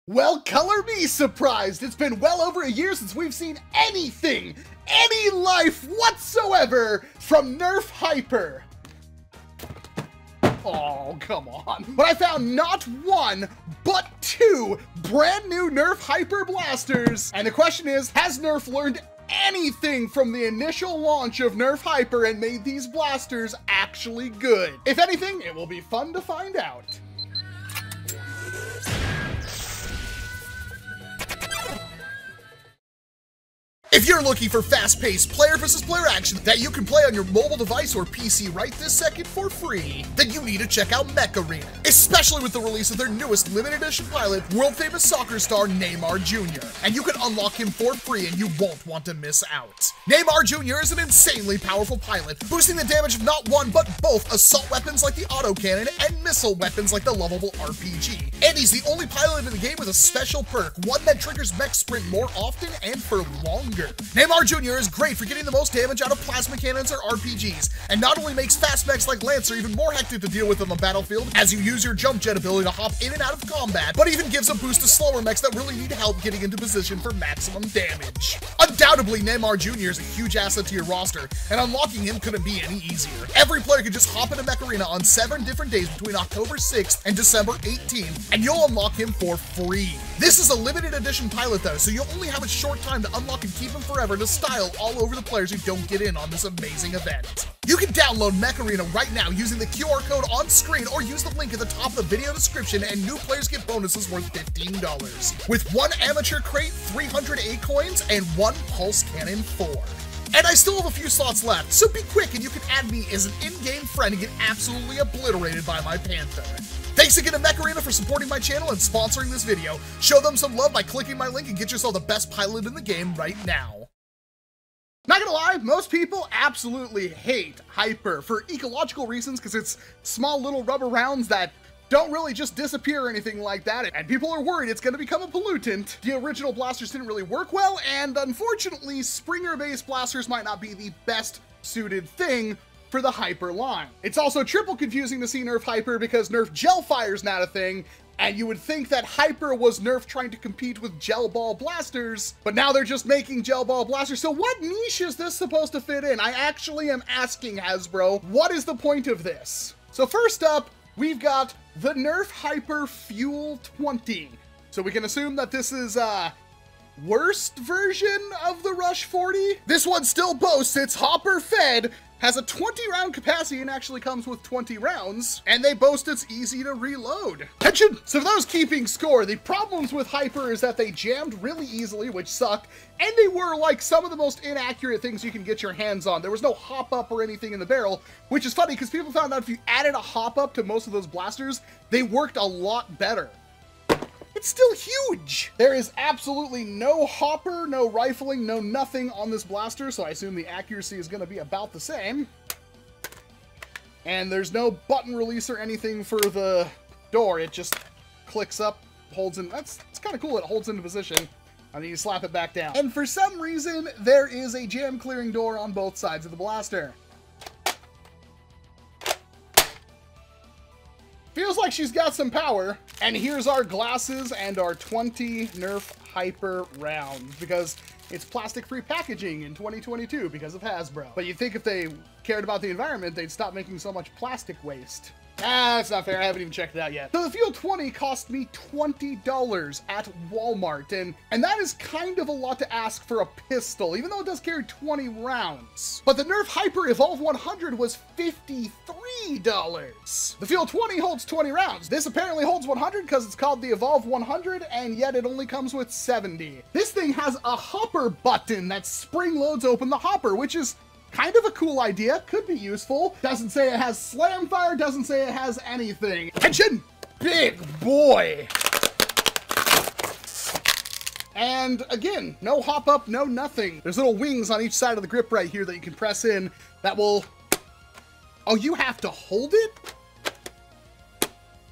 Well, color me surprised. It's been well over a year since we've seen anything, any life whatsoever from NERF Hyper. Oh, come on. But I found not one, but two brand new NERF Hyper Blasters. And the question is, has NERF learned anything from the initial launch of NERF Hyper and made these blasters actually good? If anything, it will be fun to find out. If you're looking for fast-paced player versus player action that you can play on your mobile device or PC right this second for free, then you need to check out Mech Arena, especially with the release of their newest limited edition pilot, world-famous soccer star Neymar Jr. And you can unlock him for free and you won't want to miss out. Neymar Jr. is an insanely powerful pilot, boosting the damage of not one but both assault weapons like the autocannon and missile weapons like the lovable RPG. And he's the only pilot in the game with a special perk, one that triggers mech sprint more often and for longer. Neymar Jr. is great for getting the most damage out of plasma cannons or RPGs, and not only makes fast mechs like Lancer even more hectic to deal with on the battlefield as you use your jump jet ability to hop in and out of combat, but even gives a boost to slower mechs that really need help getting into position for maximum damage. Undoubtedly, Neymar Jr. is a huge asset to your roster, and unlocking him couldn't be any easier. Every player can just hop into Mech Arena on 7 different days between October 6th and December 18th, and you'll unlock him for free. This is a limited edition pilot though, so you'll only have a short time to unlock and keep him forever to style all over the players who don't get in on this amazing event. You can download Mech Arena right now using the QR code on screen or use the link at the top of the video description, and new players get bonuses worth $15. With 1 amateur crate, 300 A coins, and 1 pulse cannon 4. And I still have a few slots left, so be quick and you can add me as an in-game friend and get absolutely obliterated by my Panther. Thanks again to Mech Arena for supporting my channel and sponsoring this video. Show them some love by clicking my link and get yourself the best pilot in the game right now. Not gonna lie, most people absolutely hate Hyper for ecological reasons because it's small little rubber rounds that don't really just disappear or anything like that, and people are worried it's gonna become a pollutant. The original blasters didn't really work well, and unfortunately, Springer-based blasters might not be the best suited thing for the Hyper line. It's also triple confusing to see NERF Hyper because NERF Gel Fire's not a thing, and you would think that Hyper was NERF trying to compete with Gel Ball Blasters, but now they're just making Gel Ball Blasters. So what niche is this supposed to fit in? I actually am asking Hasbro, what is the point of this? So first up, we've got the NERF Hyper FUEL-20. So we can assume that this is worst version of the Rush 40. This one still boasts it's hopper fed, has a 20 round capacity and actually comes with 20 rounds, and they boast it's easy to reload. Attention! So for those keeping score, the problems with Hyper is that they jammed really easily, which sucked, and they were like some of the most inaccurate things you can get your hands on. There was no hop up or anything in the barrel, which is funny because people found out if you added a hop up to most of those blasters, they worked a lot better. It's still huge! There is absolutely no hopper, no rifling, no nothing on this blaster, so I assume the accuracy is going to be about the same. And there's no button release or anything for the door. It just clicks up, holds in. It's kind of cool. It holds into position, and then you slap it back down. And for some reason, there is a jam clearing door on both sides of the blaster. Feels like she's got some power. And here's our glasses and our 20 NERF Hyper rounds, because it's plastic-free packaging in 2022 because of Hasbro. But you'd think if they cared about the environment, they'd stop making so much plastic waste. Ah, that's not fair. I haven't even checked it out yet. So the FUEL-20 cost me $20 at Walmart, and that is kind of a lot to ask for a pistol, even though it does carry 20 rounds. But the NERF Hyper Evolve-100 was $53. The FUEL-20 holds 20 rounds. This apparently holds 100 because it's called the Evolve-100, and yet it only comes with 70. This thing has a hopper button that spring loads open the hopper, which is kind of a cool idea, could be useful. Doesn't say it has slam fire, doesn't say it has anything. Attention, big boy. And again, no hop up, no nothing. There's little wings on each side of the grip right here that you can press in that will, oh, you have to hold it?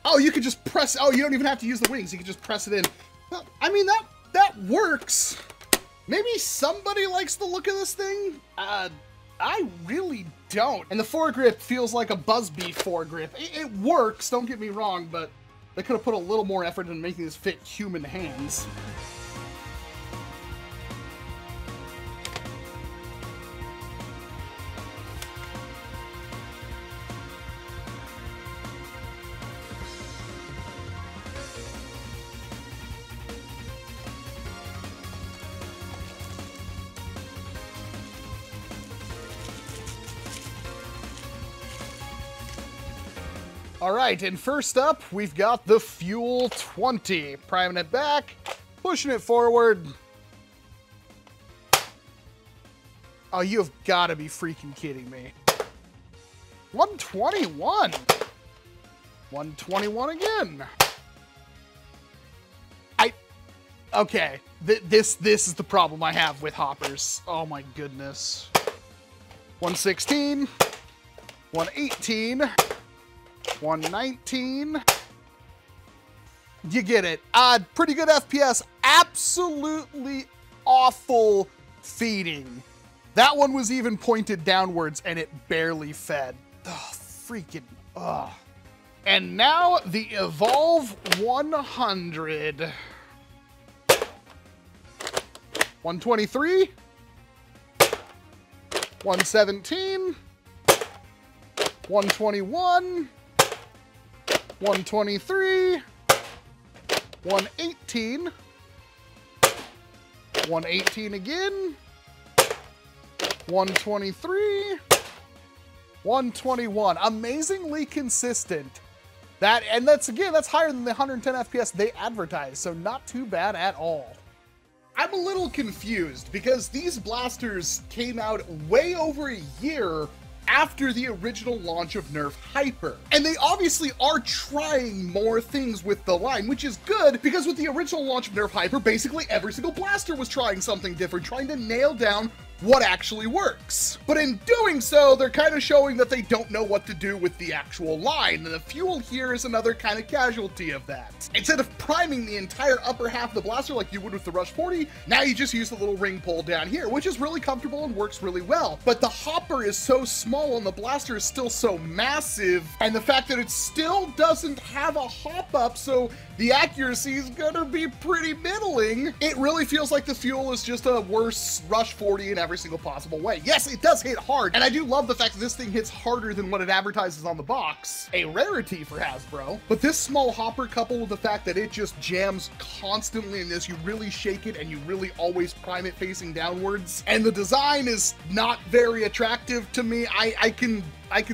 Oh, you can just press, oh, you don't even have to use the wings, you can just press it in. Well, I mean, that works. Maybe somebody likes the look of this thing? I really don't. And the foregrip feels like a Buzzbee foregrip. It works, don't get me wrong, but They could have put a little more effort into making this fit human hands. All right, and first up, we've got the FUEL-20. Priming it back, pushing it forward. Oh, you have got to be freaking kidding me. 121. 121 again. Okay, this is the problem I have with hoppers. Oh my goodness. 116. 118. 119. You get it. Pretty good FPS. Absolutely awful feeding. That one was even pointed downwards and it barely fed. Oh, freaking, ugh. And now the EVOLVE-100. 123. 117. 121. 123, 118, 118 again, 123, 121. Amazingly consistent. That's higher than the 110 FPS they advertised, so not too bad at all. I'm a little confused because these blasters came out way over a year after the original launch of NERF Hyper. And they obviously are trying more things with the line, which is good because with the original launch of NERF Hyper, basically every single blaster was trying something different, trying to nail down what actually works. But in doing so, they're kind of showing that they don't know what to do with the actual line, and the fuel here is another kind of casualty of that. Instead of priming the entire upper half of the blaster like you would with the Rush 40, now you just use the little ring pull down here, which is really comfortable and works really well. But the hopper is so small and the blaster is still so massive, and the fact that it still doesn't have a hop up, so the accuracy is gonna be pretty middling. It really feels like the fuel is just a worse Rush 40 in every single possible way. Yes, it does hit hard, and I do love the fact that this thing hits harder than what it advertises on the box. A rarity for Hasbro. But this small hopper, coupled with the fact that it just jams constantly in this, you really shake it and you really always prime it facing downwards. And the design is not very attractive to me. I can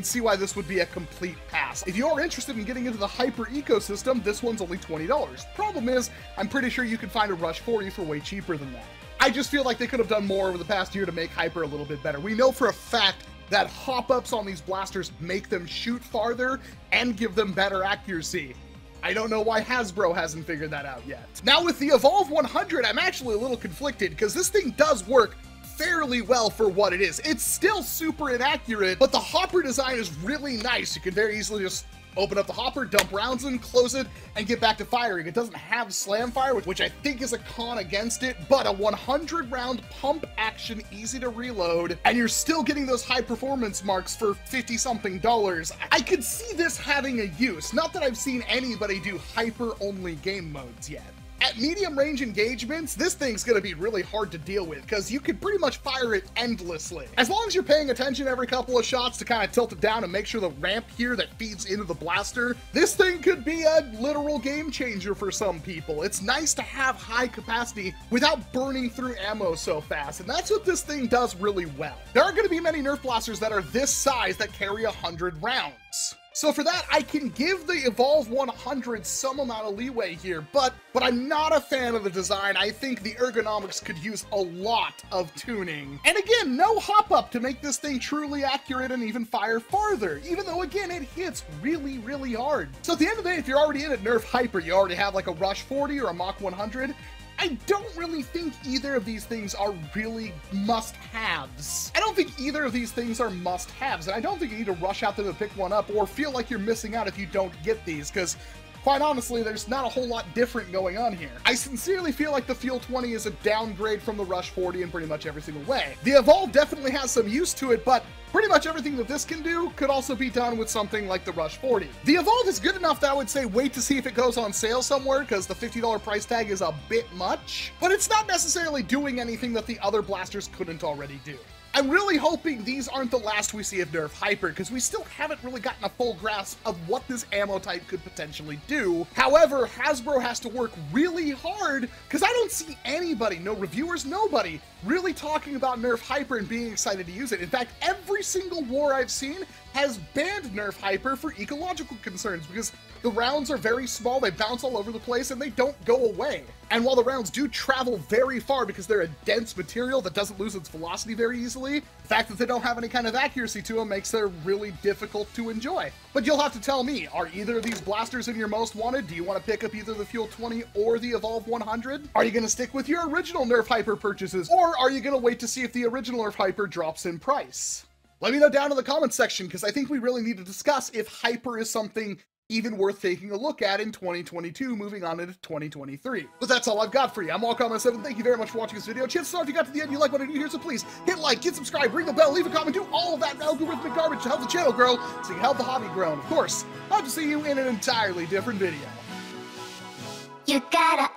see why this would be a complete pass. If you're interested in getting into the Hyper ecosystem, this one's only $20. Problem is, I'm pretty sure you can find a Rush 40 for way cheaper than that. I just feel like they could have done more over the past year to make Hyper a little bit better. We know for a fact that hop-ups on these blasters make them shoot farther and give them better accuracy. I don't know why Hasbro hasn't figured that out yet. Now with the EVOLVE-100, I'm actually a little conflicted because this thing does work fairly well for what it is. It's still super inaccurate, but the hopper design is really nice. You can very easily just open up the hopper, dump rounds in, close it, and get back to firing. It doesn't have slam fire, which I think is a con against it, but a 100 round pump action, easy to reload, and you're still getting those high performance marks for $50-something. I could see this having a use. Not that I've seen anybody do hyper only game modes yet. At medium range engagements, this thing's gonna be really hard to deal with because you can pretty much fire it endlessly. As long as you're paying attention every couple of shots to kind of tilt it down and make sure the ramp here that feeds into the blaster, this thing could be a literal game changer for some people. It's nice to have high capacity without burning through ammo so fast, and that's what this thing does really well. There aren't gonna be many Nerf blasters that are this size that carry 100 rounds. So for that, I can give the EVOLVE-100 some amount of leeway here, but I'm not a fan of the design. I think the ergonomics could use a lot of tuning. And again, no hop up to make this thing truly accurate and even fire farther, even though again, it hits really, really hard. So at the end of the day, if you're already in at NERF Hyper, you already have like a Rush 40 or a Mach 100, I don't really think either of these things are really must-haves. I don't think either of these things are must-haves, and I don't think you need to rush out there to pick one up or feel like you're missing out if you don't get these, because quite honestly, there's not a whole lot different going on here. I sincerely feel like the FUEL-20 is a downgrade from the Rush 40 in pretty much every single way. The Evolve definitely has some use to it, but pretty much everything that this can do could also be done with something like the Rush 40. The Evolve is good enough that I would say wait to see if it goes on sale somewhere, because the $50 price tag is a bit much, but it's not necessarily doing anything that the other blasters couldn't already do. I'm really hoping these aren't the last we see of NERF Hyper, because we still haven't really gotten a full grasp of what this ammo type could potentially do. However, Hasbro has to work really hard, because I don't see anybody, no reviewers, nobody, really talking about NERF Hyper and being excited to use it. In fact, every single war I've seen has banned NERF Hyper for ecological concerns, because the rounds are very small, they bounce all over the place, and they don't go away. And while the rounds do travel very far because they're a dense material that doesn't lose its velocity very easily, the fact that they don't have any kind of accuracy to them makes them really difficult to enjoy. But you'll have to tell me, are either of these blasters in your most wanted? Do you want to pick up either the FUEL-20 or the EVOLVE-100? Are you going to stick with your original NERF Hyper purchases, or are you going to wait to see if the original NERF Hyper drops in price? Let me know down in the comments section, because I think we really need to discuss if Hyper is something even worth taking a look at in 2022, moving on into 2023. But that's all I've got for you. I'm Walcom S7. Thank you very much for watching this video. Chances are if you got to the end, you like what I do here, so please hit like, hit subscribe, ring the bell, leave a comment, do all of that algorithmic garbage to help the channel grow, so you can help the hobby grow. And of course, I'll have to see you in an entirely different video. You gotta